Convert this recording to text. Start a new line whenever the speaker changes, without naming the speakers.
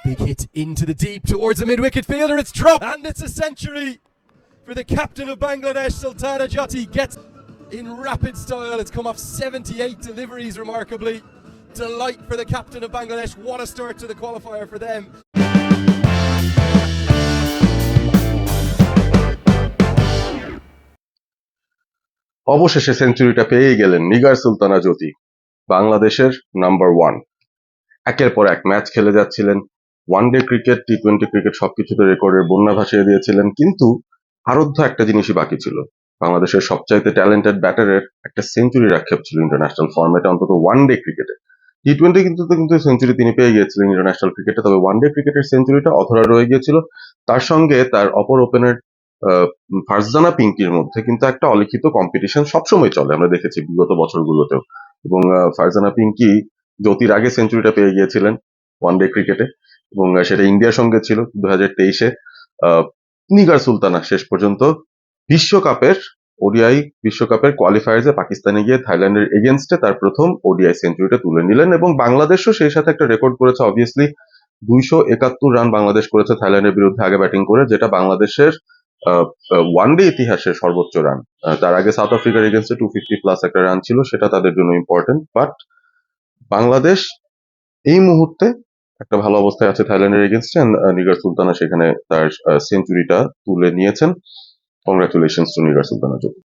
Big hit into the deep towards the mid-wicket fielder. It's dropped, and it's a century for the captain of Bangladesh. Sultana Jati gets in rapid style. It's come off 78 deliveries, remarkably. Delight for the captain of Bangladesh. What a start to the qualifier for them.
অবশেষে সেঞ্চুরিটা পেয়ে গেলেন নিগার সুলতানা জ্যোতি, বাংলাদেশের number 1। একের পর এক match খেলে যাচ্ছিলেন, one day cricket, টি-20 cricket সবকিছুতে রেকর্ডের বন্যা ভাসিয়ে দিয়েছিলেন। কিন্তু আরাধ্য একটা জিনিসই বাকি ছিল, বাংলাদেশের সবচাইতে ট্যালেন্টেড ব্যাটারের একটা সেঞ্চুরির আক্ষেপ ছিল ইন্টারন্যাশনাল ফরম্যাটে, অন্তত ওয়ানডে ক্রিকেটে। টি-20 কিন্তু সেঞ্চুরি তিনি পেয়ে গিয়েছিলেন ইন্টারন্যাশনাল ক্রিকেটে, তবে ওয়ানডে ক্রিকেটের সেঞ্চুরিটা অধরা রয়ে গিয়েছিল। তার সঙ্গে তার অপর ওপেনার ফারজানা পিঙ্কির মধ্যে কিন্তু একটা অলিখিত কম্পিটিশন সবসময় চলে, আমরা দেখেছি বিগত বছরগুলোতেও। এবং ফারজানা পিঙ্কি জ্যোতির আগে সেঞ্চুরিটা পেয়ে গিয়েছিলেন ওয়ানডে ক্রিকেটে, এবং সেটা ইন্ডিয়ার সঙ্গে ছিল 2023-এ। নিগার সুলতানা শেষ পর্যন্ত বিশ্বকাপের ওডিআই বিশ্বকাপের কোয়ালিফায়ার্সে পাকিস্তানে গিয়ে থাইল্যান্ডের এগেনস্টে তার প্রথম ওডিআই সেঞ্চুরিটা তুলে নিলেন, এবং বাংলাদেশও সেই সাথে একটা রেকর্ড করেছে। অবভিয়াসলি 271 রান বাংলাদেশ করেছে থাইল্যান্ডের বিরুদ্ধে আগে ব্যাটিং করে, যেটা বাংলাদেশের ওয়ানডে ইতিহাসের সর্বোচ্চ রান। তার আগে সাউথ আফ্রিকার এগেনস্টে 250+ একটা রান ছিল, সেটা তাদের জন্য ইম্পর্টেন্ট। বাট বাংলাদেশ এই মুহূর্তে একটা ভালো অবস্থায় আছে থাইল্যান্ডের এগেনস্টে, নিগার সুলতানা সেখানে তার সেঞ্চুরিটা তুলে নিয়েছেন। Congratulations to Nigar Sultana.